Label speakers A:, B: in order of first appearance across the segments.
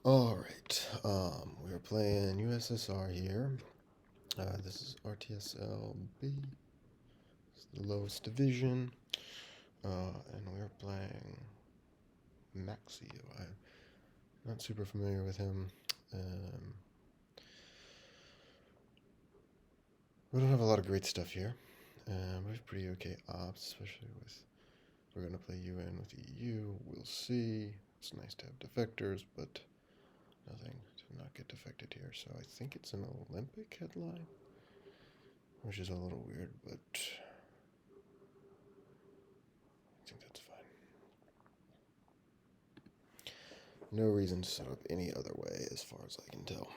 A: Alright, we're playing USSR here. This is RTSL-B. It's the lowest division. And we're playing Maxiu. I'm not super familiar with him. We don't have a lot of great stuff here. We have pretty okay ops, especially with... We're going to play UN with EU. We'll see. It's nice to have defectors, but nothing to not get defected here. So I think it's an Olympic headline, which is a little weird, but I think that's fine. No reason to set up any other way as far as I can tell.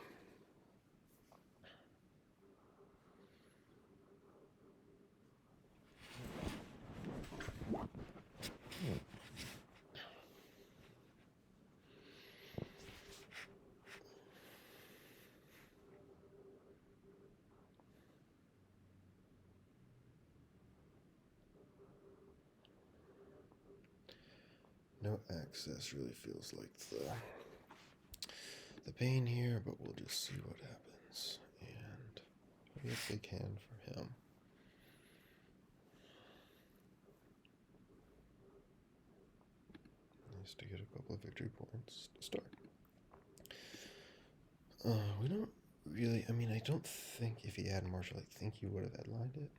A: No access really feels like the pain here, but we'll just see what happens. And maybe if they can for him. Nice to get a couple of victory points to start. We don't really, I don't think if he had Marshall, I think he would have headlined it.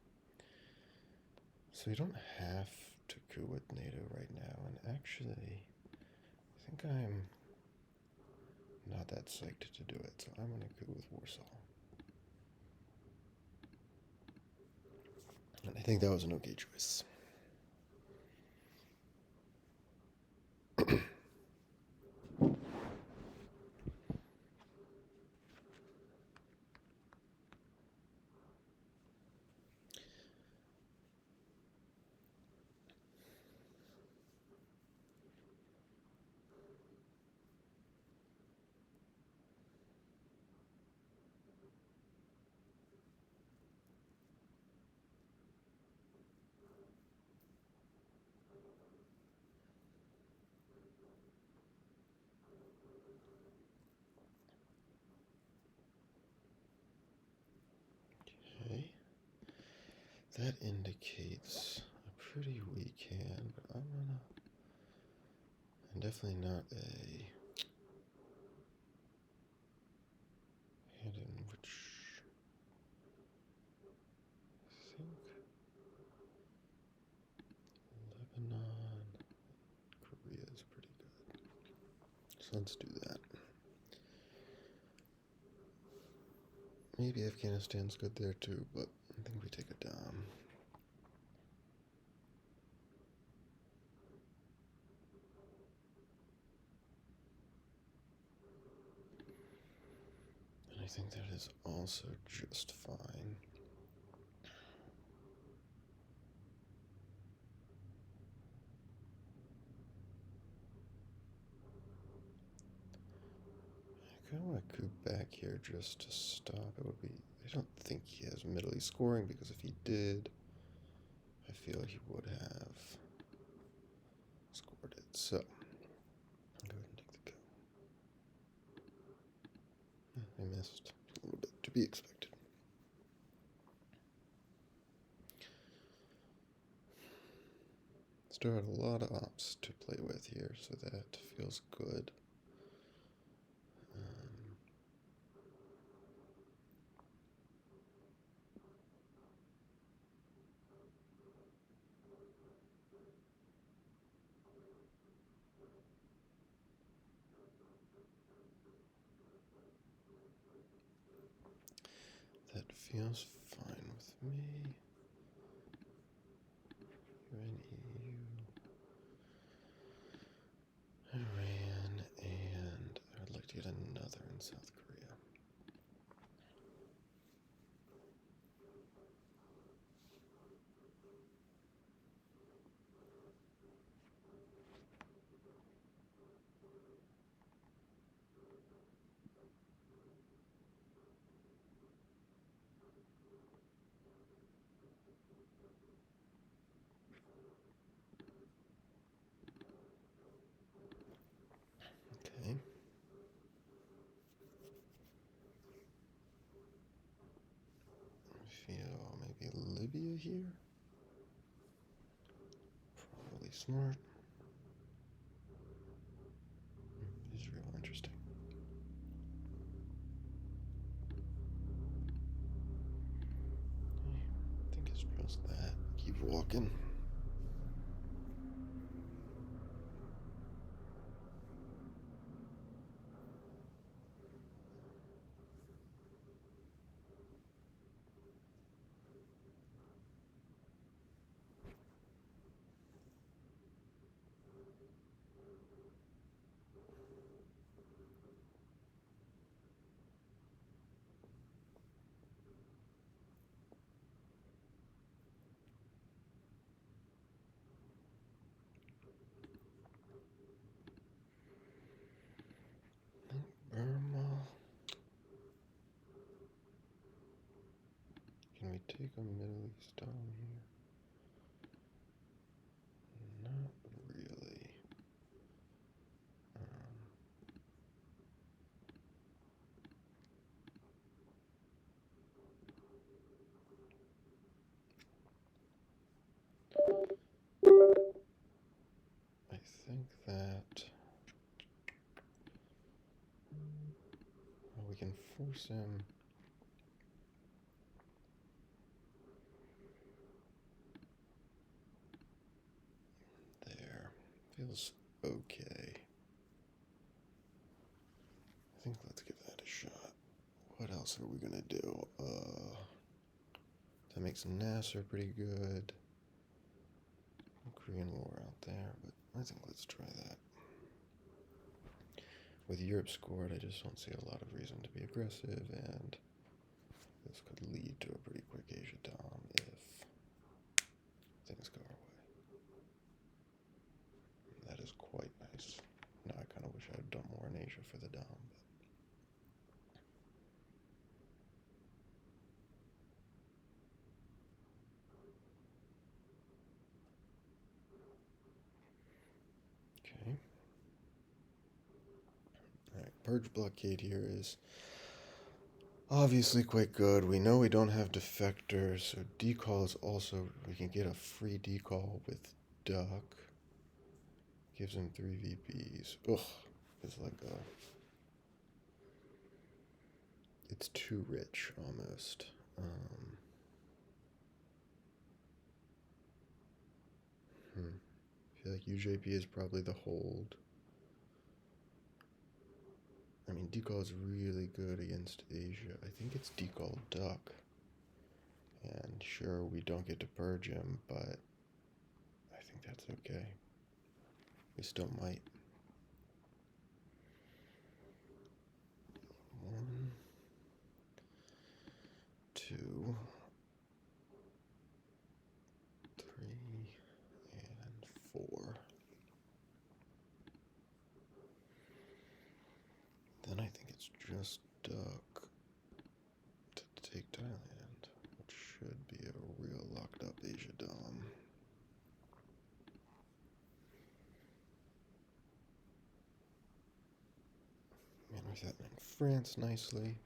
A: So you don't have to coup with NATO right now, and actually, I think I'm not that psyched to do it, so I'm going to coup with Warsaw. And I think that was an okay choice. Okay. That indicates a pretty weak hand, but I'm definitely not a hand in which I think Lebanon, Korea is pretty good. So let's do that. Maybe Afghanistan's good there too, but I think we take a dom. And I think that is also just fine. I kind of want to coup back here just to stop. It would be... I don't think he has Middle East scoring, because if he did, I feel he would have scored it. So, I'll go ahead and take the coup. I missed a little bit, to be expected. Still have a lot of ops to play with here, so that feels good. That feels fine with me. UN, EU, Iran, and I'd like to get another in South Korea. Okay. here. Probably smart. This is real interesting. I think it's just that. Keep walking. Burma. Can we take a Middle East down here? Not really. I think that we can force him. There. Feels okay. I think let's give that a shot. What else are we gonna do? That makes Nasser pretty good. Korean War out there, but I think let's try that. With Europe scored, I just don't see a lot of reason to be aggressive, and this could lead to a pretty quick Asia Dom if things go our way. That is quite nice. Now I kind of wish I had done more in Asia for the Dom, but okay. Alright, Purge Blockade here is obviously quite good. We know we don't have defectors, so decall is also, we can get a free decall with duck. Gives him 3 VPs. Ugh, it's like it's too rich almost. I feel like UJP is probably the hold. I mean, decall is really good against Asia. I think it's decall duck. And sure, we don't get to purge him, but I think that's okay. We still might. 1, 2, 3, and 4. Then I think it's just duck to take Thailand, which should be a real locked up Asia Dom. And we threatening France nicely.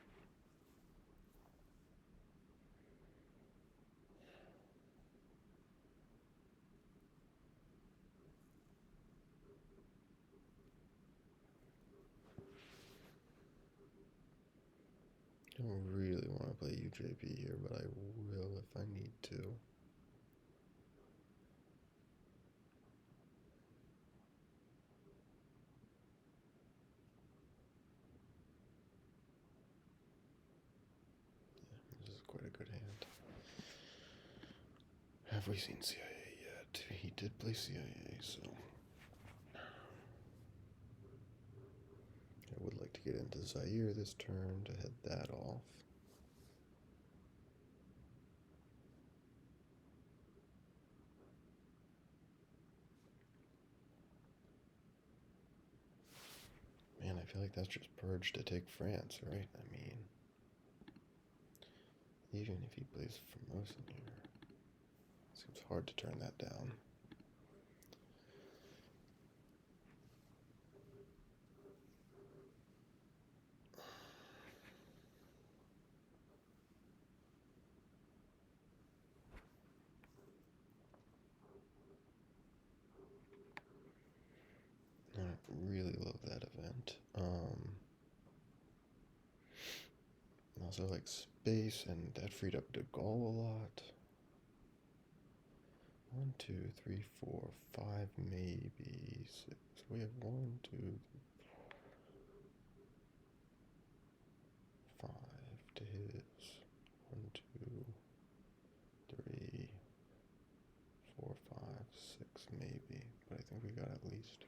A: I don't really want to play UJP here, but I will if I need to. Yeah, this is quite a good hand. Have we seen CIA yet? He did play CIA, so I would like to get into Zaire this turn to head that off. Man, I feel like that's just purge to take France, right? I mean, even if he plays Formosan here, it seems hard to turn that down. really love that event. I also like space, and that freed up De Gaulle a lot. 1, 2, 3, 4, 5, maybe 6. We have 1, 2, 5 to his. 1, 2, 3, 4, 5, 6, maybe. But I think we got at least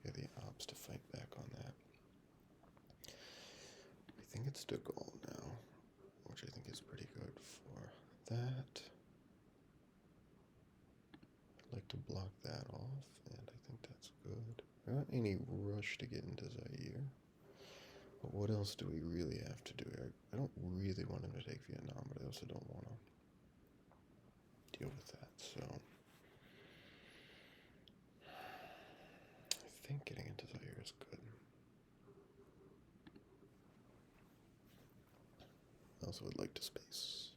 A: the ops to fight back on that. I think it's De Gaulle now, which I think is pretty good for that. I'd like to block that off, and I think that's good. Not any rush to get into Zaire. But what else do we really have to do here? I don't really want him to take Vietnam, but I also don't want to deal with that, so I think getting into Zaire is good. I also would like to space.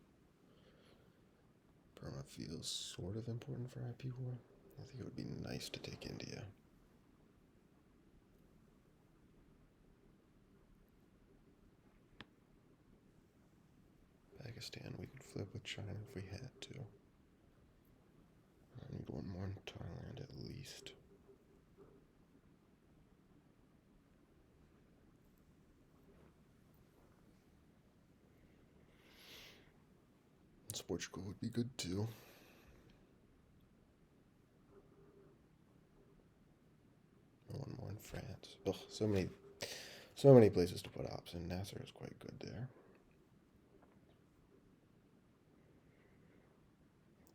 A: Burma feels sort of important for IP war. I think it would be nice to take India. Pakistan, we could flip with China if we had to. I need one more in Thailand at least. Portugal would be good too. One more in France. Ugh, so many places to put ops in. Nasser is quite good there.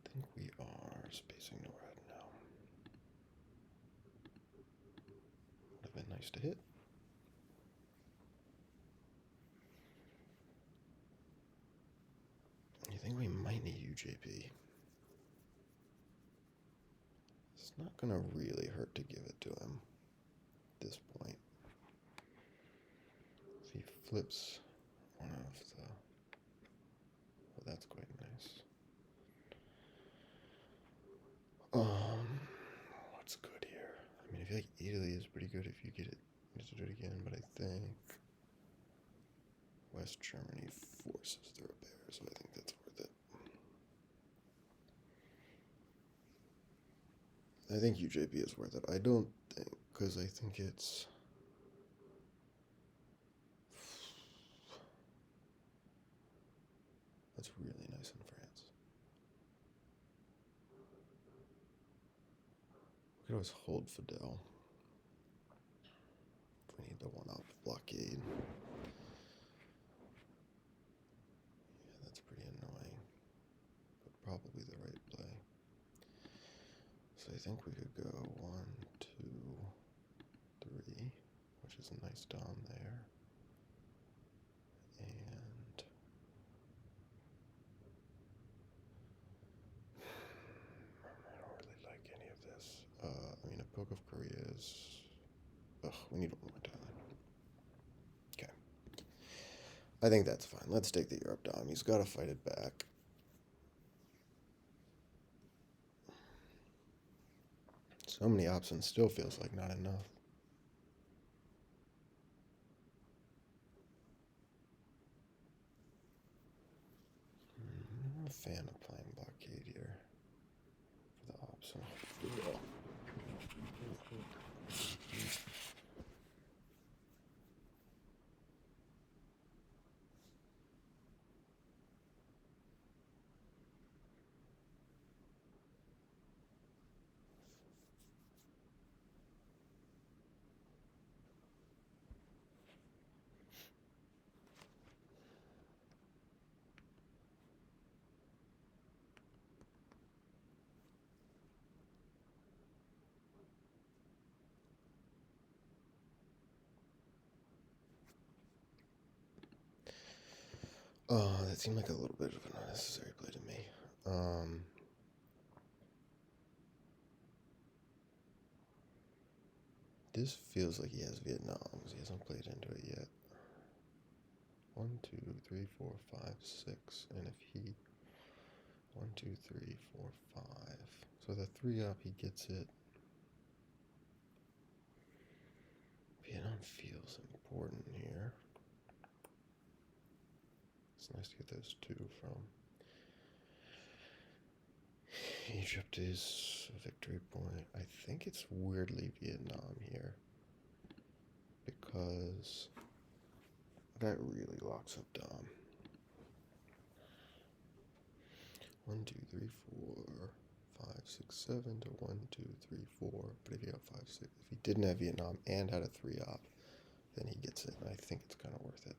A: I think we are spacing NORAD now. Would have been nice to hit. I think we might need UJP. It's not gonna really hurt to give it to him at this point. If he flips one of the... Oh, that's quite nice. What's good here? I mean, I feel like Italy is pretty good if you get it to do it again, but I think West Germany forces the repair, so I think that's worth it. I think UJP is worth it. I don't think, because I think it's... That's really nice in France. We could always hold Fidel. If we need the one-up blockade. Yeah, that's pretty annoying, but probably the right play. So I think we could go 1, 2, 3, which is a nice dom there. And I don't really like any of this. I mean, a poke of Korea is... Ugh, we need one more Thailand. Okay. I think that's fine. Let's take the Europe dom. He's got to fight it back. So many options, still feels like not enough. I'm a fan of playing blockade here for the option. That seemed like a little bit of an unnecessary play to me. This feels like he has Vietnam because he hasn't played into it yet. 1, 2, 3, 4, 5, 6, and if he 1, 2, 3, 4, 5. So the 3 up, he gets it. feels important here. It's nice to get those two from. Egypt is a victory point. I think it's weirdly Vietnam here, because that really locks up Dom. 1, 2, 3, 4, 5, 6, 7 to 1, 2, 3, 4. But if he got 5, 6, if he didn't have Vietnam and had a 3-op, then he gets it. And I think it's kind of worth it.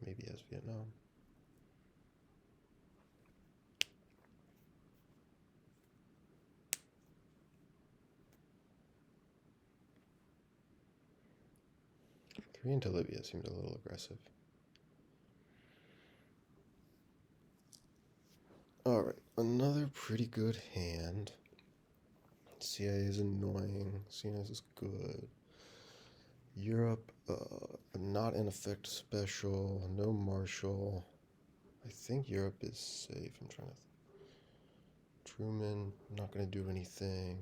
A: Maybe he has Vietnam. Three into Libya seemed a little aggressive. Alright, another pretty good hand. CIA is annoying. CNS is good. Europe, not in effect special. No Marshall. I think Europe is safe. I'm trying to. Truman, not going to do anything.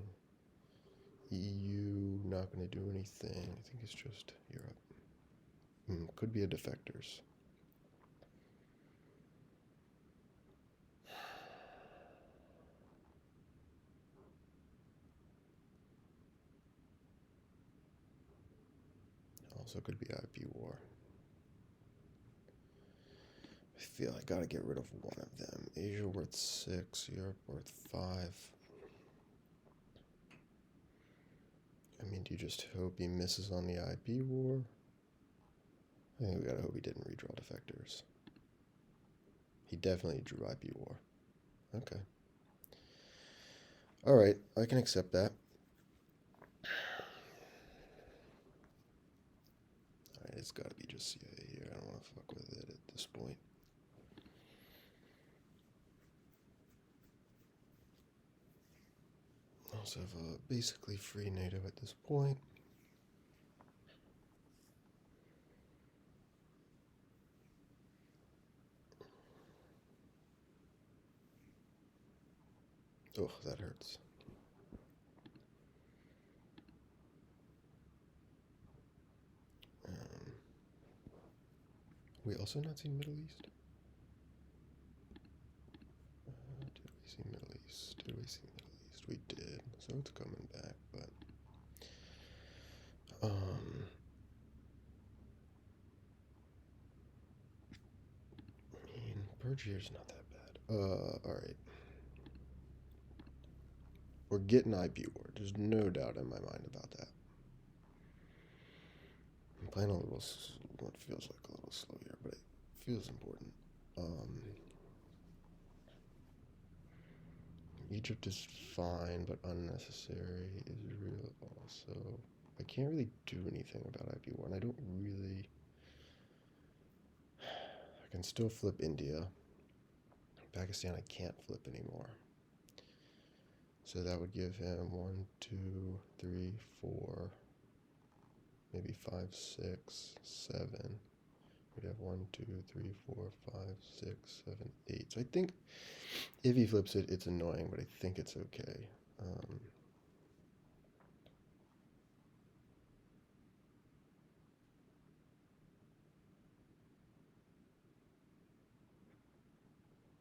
A: EU, not going to do anything. I think it's just Europe. Could be a defectors. Also could be IP war. I feel I gotta get rid of one of them. Asia worth 6, Europe worth 5. I mean, do you just hope he misses on the IP war? I think we gotta hope he didn't redraw defectors. He definitely drew IP war. Okay. Alright, I can accept that. Alright, it's gotta be just CIA here. I don't want to fuck with it at this point. I also have a basically free NATO at this point. Ugh, that hurts. We also not seen Middle East? Did we see Middle East? Did we see Middle East? We did. So it's coming back, but I mean, Purge here's not that bad. Alright. We're getting IP war. There's no doubt in my mind about that. I'm playing a little, what feels like a little slow here, but it feels important. Egypt is fine, but unnecessary. Israel also. I can't really do anything about IP war, and I don't really. I can still flip India. Pakistan, I can't flip anymore. So that would give him 1, 2, 3, 4, maybe 5, 6, 7. We'd have 1, 2, 3, 4, 5, 6, 7, 8. So I think if he flips it, it's annoying, but I think it's okay.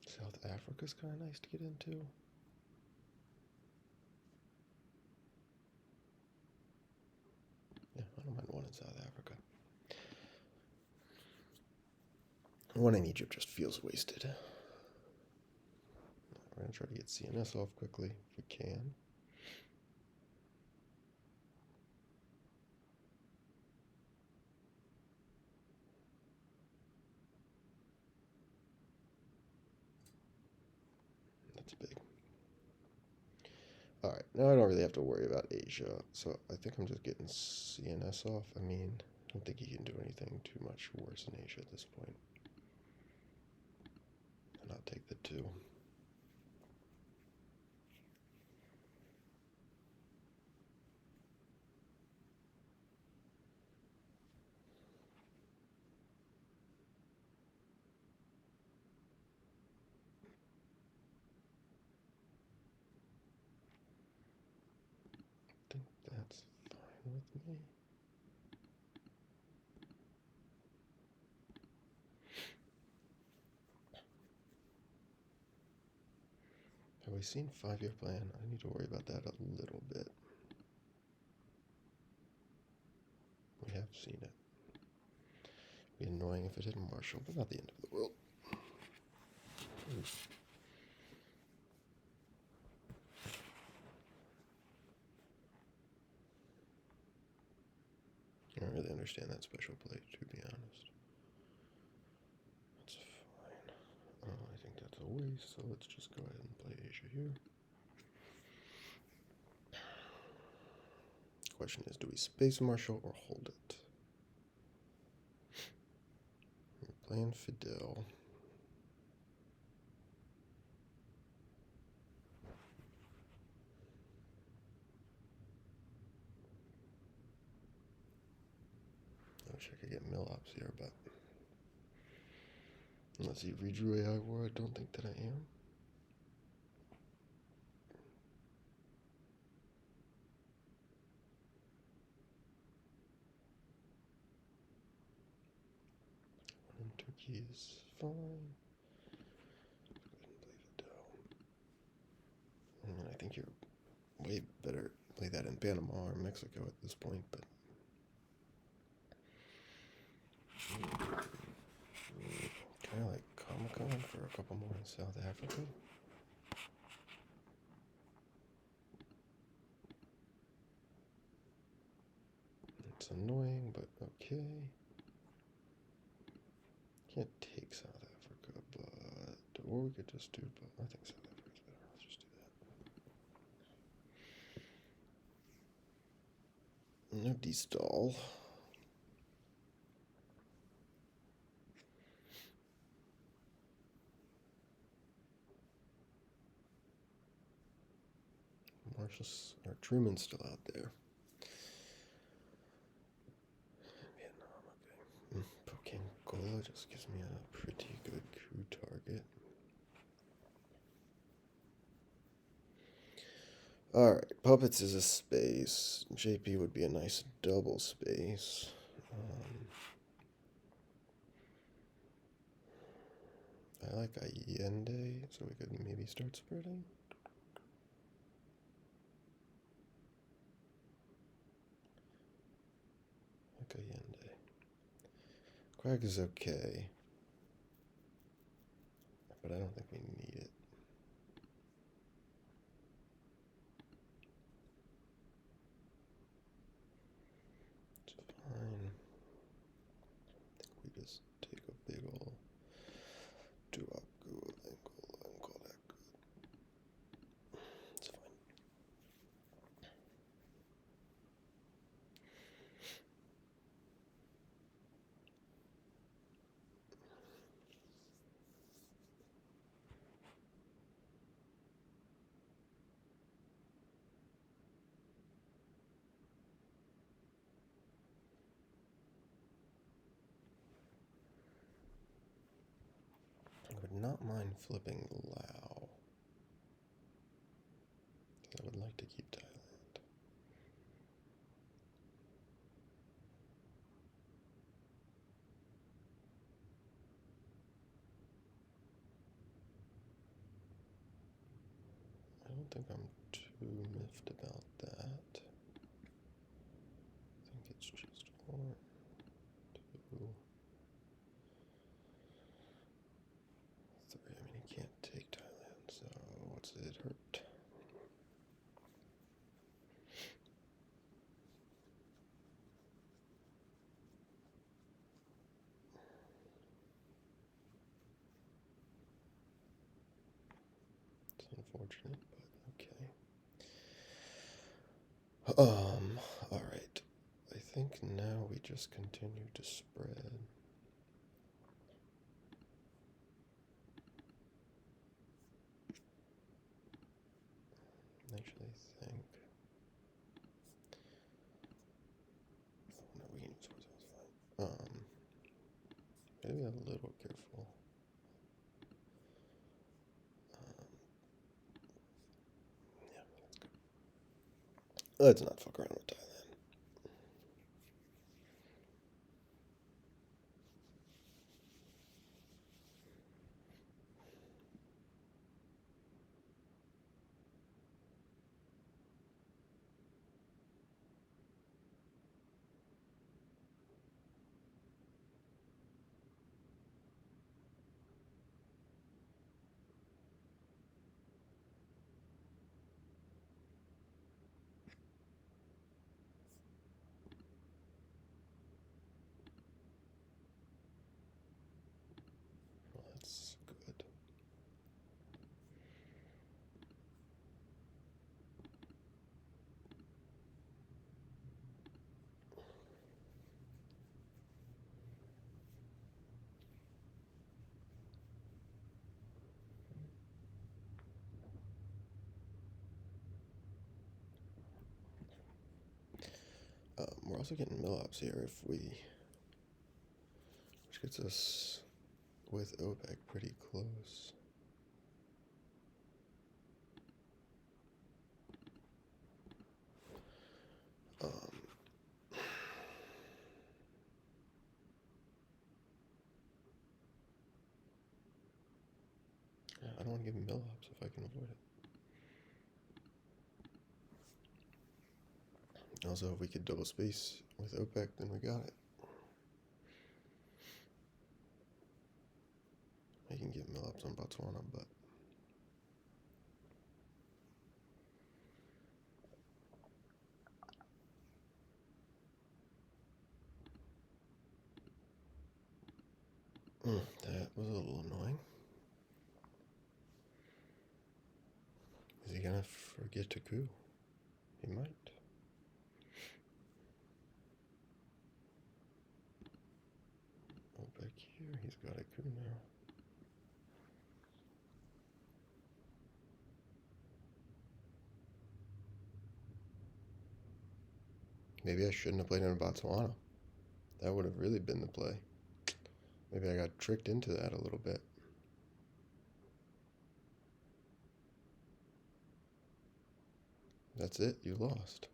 A: South Africa's kind of nice to get into. Yeah, I don't mind one in South Africa. One in Egypt just feels wasted. We're going to try to get CNS off quickly if we can. That's big. Alright, now I don't really have to worry about Asia, so I think I'm just getting CNS off. I mean, I don't think he can do anything too much worse in Asia at this point. And I'll take the 2. I think me. Have we seen 5-year plan? I need to worry about that a little bit. We have seen it. It'd be annoying if it didn't Marshall, but not the end of the world. I don't really understand that special play, to be honest. That's fine. I think that's a waste, so let's just go ahead and play Asia here. Question is, do we space Marshall or hold it? We're playing Fidel. I wish I could get Mill-Ops here, but unless he redrew AI War, I don't think that I am. One in Turkey is fine. Go ahead and play Fidel. And I think you're way better play that in Panama or Mexico at this point, but kind of like Comic-Con for a couple more in South Africa. It's annoying, but okay. Can't take South Africa, but or we could just do. But I think South Africa's better. Let's just do that. No D-stall. Marshall's or Truman's still out there. Vietnam, okay. Poking Angola just gives me a pretty good coup target. Alright, Puppets is a space. JP would be a nice double space. I like Allende, so we could maybe start spreading. Like Allende. Quag is okay, but I don't think we need it. It's fine. I think we just take a big ol' do-up and call that good. It's fine. I would not mind flipping Lao. I would like to keep Thailand. I don't think I'm too miffed about that. I think it's just 1, 2, 3. I mean, he can't take Thailand, so what's it hurt? It's unfortunate, but okay. Alright. I think now we just continue to spread. Actually, I think. Oh, no, we can use horse, that's fine. Maybe a little careful. Yeah, that's good. Let's not fuck around with Thailand. also getting mill-ops here if we, which gets us with OPEC pretty close. Yeah, I don't want to give him mill-ops if I can avoid it. Also, if we could double space with OPEC, then we got it. I can get mill-ups on Botswana, but that was a little annoying. Is he gonna forget to coup? He might. OPEC here, he's got a coup now. Maybe I shouldn't have played in Botswana. That would have really been the play. Maybe I got tricked into that a little bit. That's it, you lost.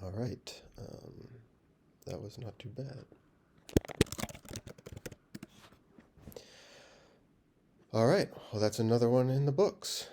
A: All right, that was not too bad. All right, well, that's another one in the books.